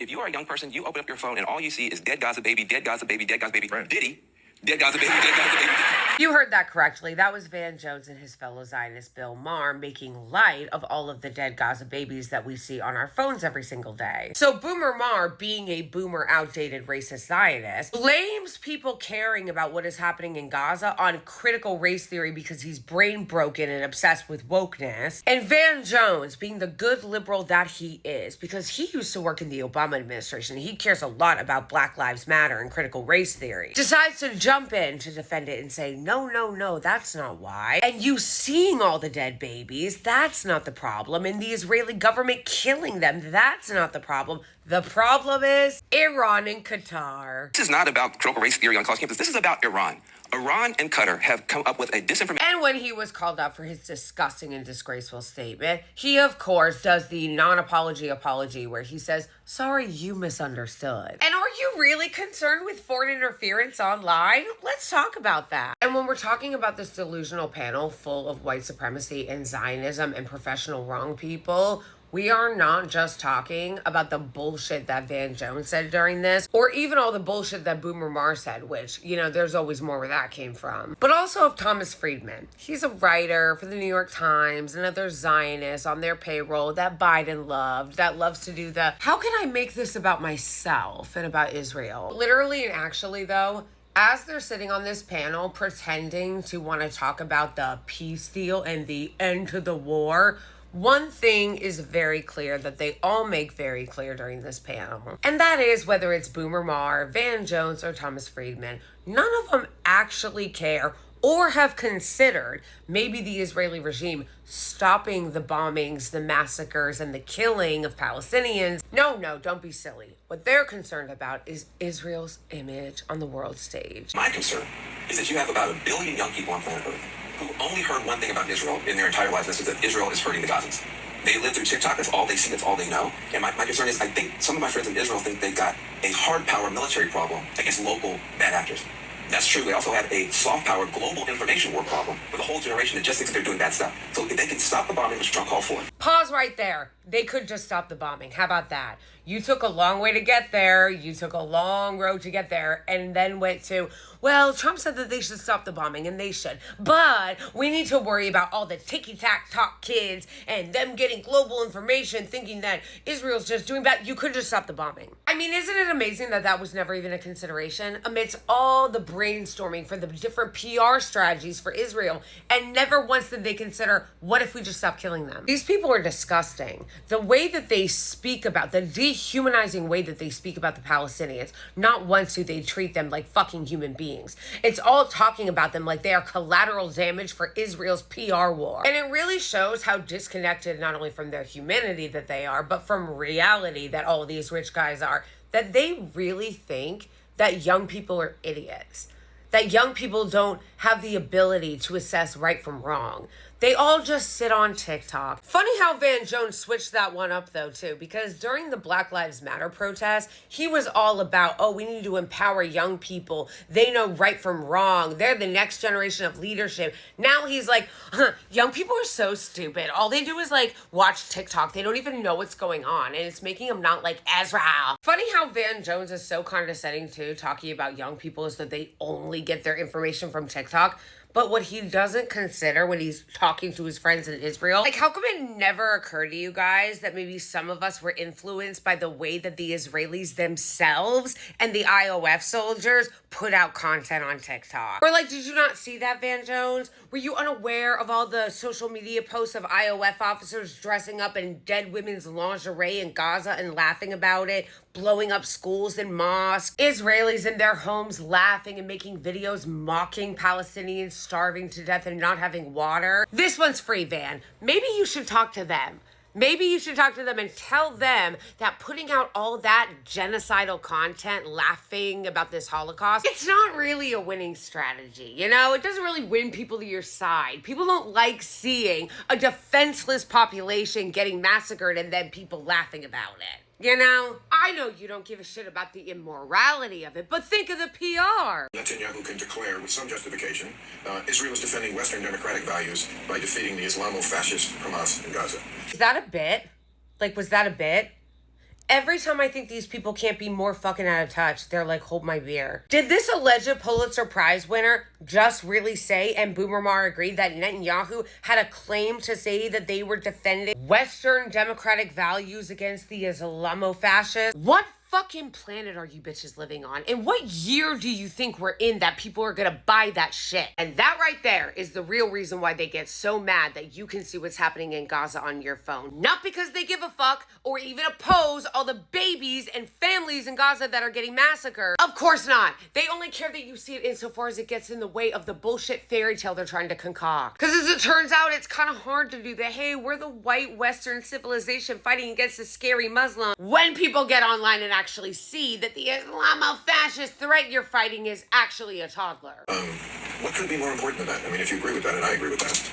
If you are a young person, you open up your phone and all you see is dead Gaza baby, dead Gaza baby, dead Gaza baby, right. Diddy, dead Gaza baby, dead Gaza baby. You heard that correctly. That was Van Jones and his fellow Zionist Bill Maher making light of all of the dead Gaza babies that we see on our phones every single day. So Boomer Maher, being a boomer, outdated racist Zionist, blames people caring about what is happening in Gaza on critical race theory because he's brain broken and obsessed with wokeness. And Van Jones, being the good liberal that he is, because he used to work in the Obama administration, he cares a lot about Black Lives Matter and critical race theory, decides to jump in to defend it and say, no, that's not why. And you seeing all the dead babies, that's not the problem. And the Israeli government killing them, that's not the problem. The problem is Iran and Qatar. This is not about critical race theory on college campus. This is about Iran. Iran and Qatar have come up with a disinformation. And when he was called up for his disgusting and disgraceful statement, he, of course, does the non-apology apology where he says, sorry, you misunderstood. And are you really concerned with foreign interference online? Let's talk about that. And when we're talking about this delusional panel full of white supremacy and Zionism and professional wrong people, we are not just talking about the bullshit that Van Jones said during this, or even all the bullshit that Boomer Maher said, which, there's always more where that came from. But also of Thomas Friedman. He's a writer for the New York Times, another Zionist on their payroll that Biden loved, that loves to do the, how can I make this about myself and about Israel? Literally and actually, though, as they're sitting on this panel pretending to want to talk about the peace deal and the end to the war, one thing is very clear that they all make very clear during this panel. And that is whether it's Boomer Maher, Van Jones, or Thomas Friedman, none of them actually care or have considered maybe the Israeli regime stopping the bombings, the massacres, and the killing of Palestinians. No, don't be silly. What they're concerned about is Israel's image on the world stage. My concern is that you have about 1 billion young people on planet Earth who only heard one thing about Israel in their entire lives, and this is that Israel is hurting the Gazans. They live through TikTok, that's all they see, that's all they know. And my concern is, I think some of my friends in Israel think they've got a hard power military problem against local bad actors. That's true. They also have a soft power global information war problem with a whole generation that just thinks they're doing bad stuff. So if they can stop the bombing, which Trump called for. Pause right there. They could just stop the bombing. How about that? You took a long way to get there. You took a long road to get there and then went to, well, Trump said that they should stop the bombing, and they should. But we need to worry about all the ticky-tack-talk kids and them getting global information thinking that Israel's just doing bad. You could just stop the bombing. I mean, isn't it amazing that that was never even a consideration amidst all the brainstorming for the different PR strategies for Israel, and never once did they consider, what if we just stop killing them? These people are disgusting. The way that they speak about, the dehumanizing way that they speak about the Palestinians, not once do they treat them like fucking human beings. It's all talking about them like they are collateral damage for Israel's PR war. And it really shows how disconnected not only from their humanity that they are, but from reality that all of these rich guys are, that they really think that young people are idiots, that young people don't have the ability to assess right from wrong. They all just sit on TikTok. Funny how Van Jones switched that one up though too, because during the Black Lives Matter protest, he was all about, we need to empower young people. They know right from wrong. They're the next generation of leadership. Now he's like, young people are so stupid. All they do is watch TikTok. They don't even know what's going on, and it's making them not like Ezra. Funny how Van Jones is so condescending too, talking about young people as though they only get their information from TikTok. But what he doesn't consider when he's talking to his friends in Israel, how come it never occurred to you guys that maybe some of us were influenced by the way that the Israelis themselves and the IOF soldiers put out content on TikTok? Or did you not see that, Van Jones? Were you unaware of all the social media posts of IOF officers dressing up in dead women's lingerie in Gaza and laughing about it, blowing up schools and mosques, Israelis in their homes laughing and making videos mocking Palestinians starving to death and not having water? This one's free, Van. Maybe you should talk to them. Maybe you should talk to them and tell them that putting out all that genocidal content, laughing about this Holocaust, it's not really a winning strategy, It doesn't really win people to your side. People don't like seeing a defenseless population getting massacred and then people laughing about it. I know you don't give a shit about the immorality of it, but think of the PR. Netanyahu can declare with some justification, Israel is defending Western democratic values by defeating the Islamo-fascist Hamas in Gaza. Is that a bit? Was that a bit? Every time I think these people can't be more fucking out of touch, they're like, hold my beer. Did this alleged Pulitzer Prize winner just really say, and Bill Maher agreed, that Netanyahu had a claim to say that they were defending Western democratic values against the Islamo-fascists? What fucking planet are you bitches living on? And what year do you think we're in that people are gonna buy that shit? And that right there is the real reason why they get so mad that you can see what's happening in Gaza on your phone. Not because they give a fuck or even oppose all the babies and families in Gaza that are getting massacred. Of course not. They only care that you see it insofar as it gets in the way of the bullshit fairy tale they're trying to concoct. Because as it turns out, it's kind of hard to do the, hey, we're the white Western civilization fighting against a scary Muslim, when people get online and actually see that the Islamo-fascist threat you're fighting is actually a toddler. What could be more important than that? I mean, if you agree with that, and I agree with that,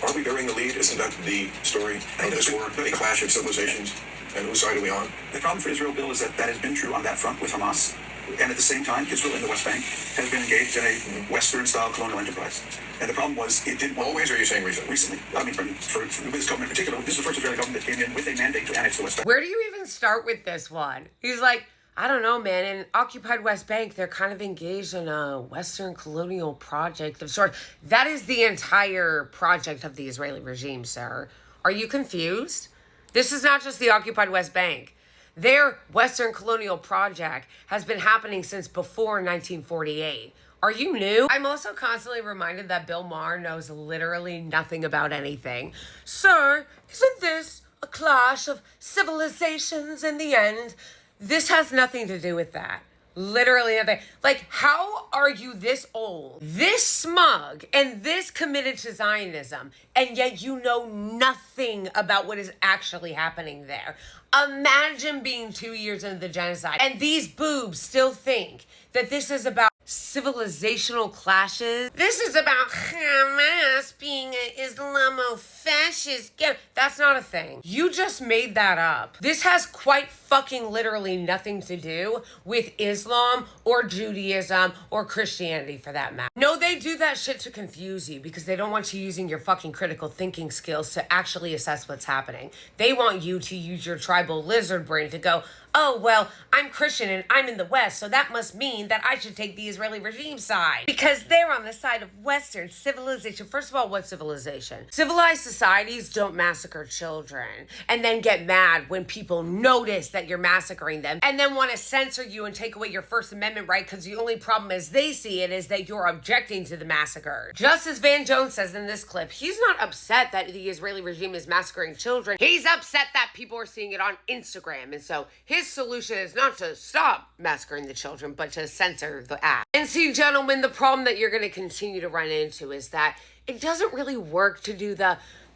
are we burying the lead? Isn't that the story of this war, the clash of civilizations, and whose side are we on? The problem for Israel, Bill, is that that has been true on that front with Hamas. And at the same time, Israel in the West Bank has been engaged in a Western-style colonial enterprise. And the problem was, it didn't... Always, or are you saying recently? Recently. I mean, for this government in particular, this is the first Israeli government that came in with a mandate to annex the West Bank. Where do you even start with this one? He's like, I don't know, man. In occupied West Bank, they're kind of engaged in a Western colonial project of sorts. That is the entire project of the Israeli regime, sir. Are you confused? This is not just the occupied West Bank. Their Western colonial project has been happening since before 1948. Are you new? I'm also constantly reminded that Bill Maher knows literally nothing about anything. Sir, isn't this a clash of civilizations in the end? This has nothing to do with that. Literally nothing. Like, how are you this old, this smug, and this committed to Zionism, and yet you know nothing about what is actually happening there? Imagine being 2 years into the genocide, and these boobs still think that this is about civilizational clashes. This is about Hamas being an Islamo-fascist. That's not a thing. You just made that up. This has quite fucking literally nothing to do with Islam or Judaism or Christianity for that matter. No, they do that shit to confuse you because they don't want you using your fucking critical thinking skills to actually assess what's happening. They want you to use your tribal lizard brain to go, oh, well, I'm Christian and I'm in the West, so that must mean that I should take the Israeli regime side because they're on the side of Western civilization. First of all, what's civilization? Civilized societies don't massacre children and then get mad when people notice that you're massacring them and then want to censor you and take away your First Amendment right because the only problem as they see it is that you're objecting to the massacre. Just as Van Jones says in this clip, he's not upset that the Israeli regime is massacring children. He's upset that people are seeing it on Instagram, and so his solution is not to stop massacring the children, but to censor the act. And see, gentlemen, the problem that you're going to continue to run into is that it doesn't really work to do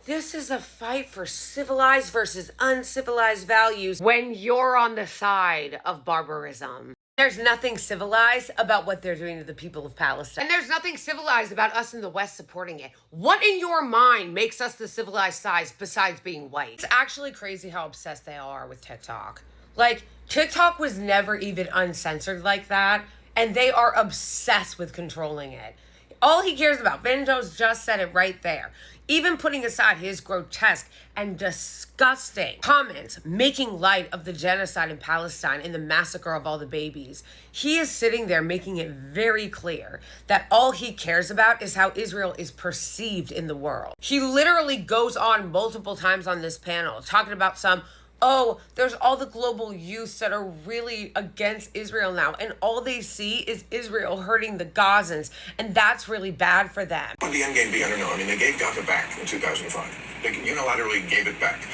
this is a fight for civilized versus uncivilized values when you're on the side of barbarism. There's nothing civilized about what they're doing to the people of Palestine. And there's nothing civilized about us in the West supporting it. What in your mind makes us the civilized side besides being white? It's actually crazy how obsessed they are with TikTok. Like, TikTok was never even uncensored like that, and they are obsessed with controlling it. All he cares about, Van Jones just said it right there. Even putting aside his grotesque and disgusting comments making light of the genocide in Palestine and the massacre of all the babies, he is sitting there making it very clear that all he cares about is how Israel is perceived in the world. He literally goes on multiple times on this panel talking about oh, there's all the global youths that are really against Israel now, and all they see is Israel hurting the Gazans, and that's really bad for them. What would the end game be? I don't know. I mean, they gave Gaza back in 2005. They unilaterally gave it back.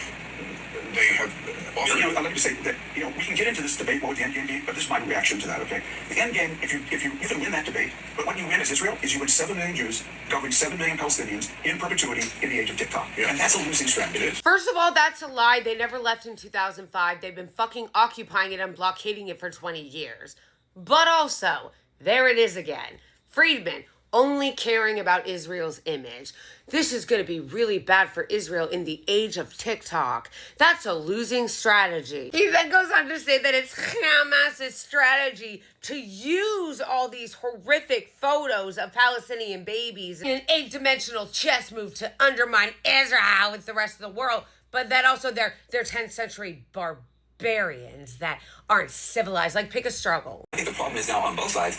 They have offered... I'd like to say that, we can get into this debate, what would the end game be, but this is my reaction to that, okay? The end game, if you can win that debate, but what you win as Israel is you win 7 million Jews governing 7 million Palestinians in perpetuity in the age of TikTok. Yeah. And that's a losing strategy. It is. First of all, that's a lie. They never left in 2005. They've been fucking occupying it and blockading it for 20 years. But also, there it is again. Friedman, only caring about Israel's image. This is going to be really bad for Israel in the age of TikTok. That's a losing strategy. He then goes on to say that it's Hamas's strategy to use all these horrific photos of Palestinian babies in an 8-dimensional chess move to undermine Israel with the rest of the world, but that also they're 10th century barbarians barbarians that aren't civilized. Like, pick a struggle. I think the problem is now on both sides,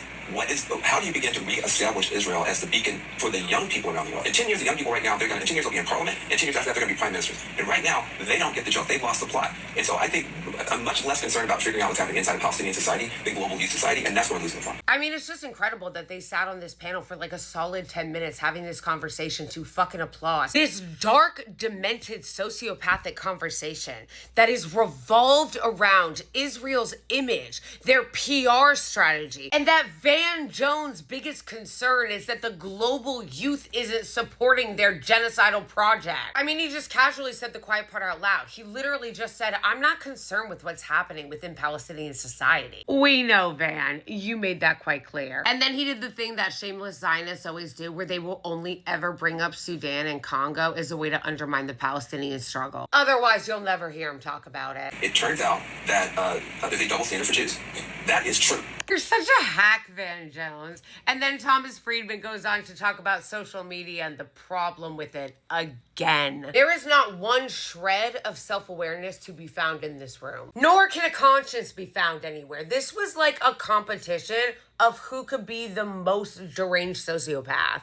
how do you begin to reestablish Israel as the beacon for the young people around the world? In 10 years, the young people right now, in 10 years they'll be in parliament, and 10 years after that, they're going to be prime ministers. And right now, they don't get the joke. They've lost the plot. And so I think I'm much less concerned about figuring out what's happening inside Palestinian society than global youth society, and that's where we're losing the plot. I mean, it's just incredible that they sat on this panel for like a solid 10 minutes having this conversation to fucking applause. This dark, demented, sociopathic conversation that is revolved around Israel's image, their PR strategy, and that Van Jones' biggest concern is that the global youth isn't supporting their genocidal project. I mean, he just casually said the quiet part out loud. He literally just said, I'm not concerned with what's happening within Palestinian society. We know, Van. You made that quite clear. And then he did the thing that shameless Zionists always do, where they will only ever bring up Sudan and Congo as a way to undermine the Palestinian struggle. Otherwise, you'll never hear him talk about it. It turns out that there's a double standard for Jews. That is true. You're such a hack, Van Jones. And then Thomas Friedman goes on to talk about social media and the problem with it again. There is not one shred of self-awareness to be found in this room, nor can a conscience be found anywhere. This was like a competition of who could be the most deranged sociopath.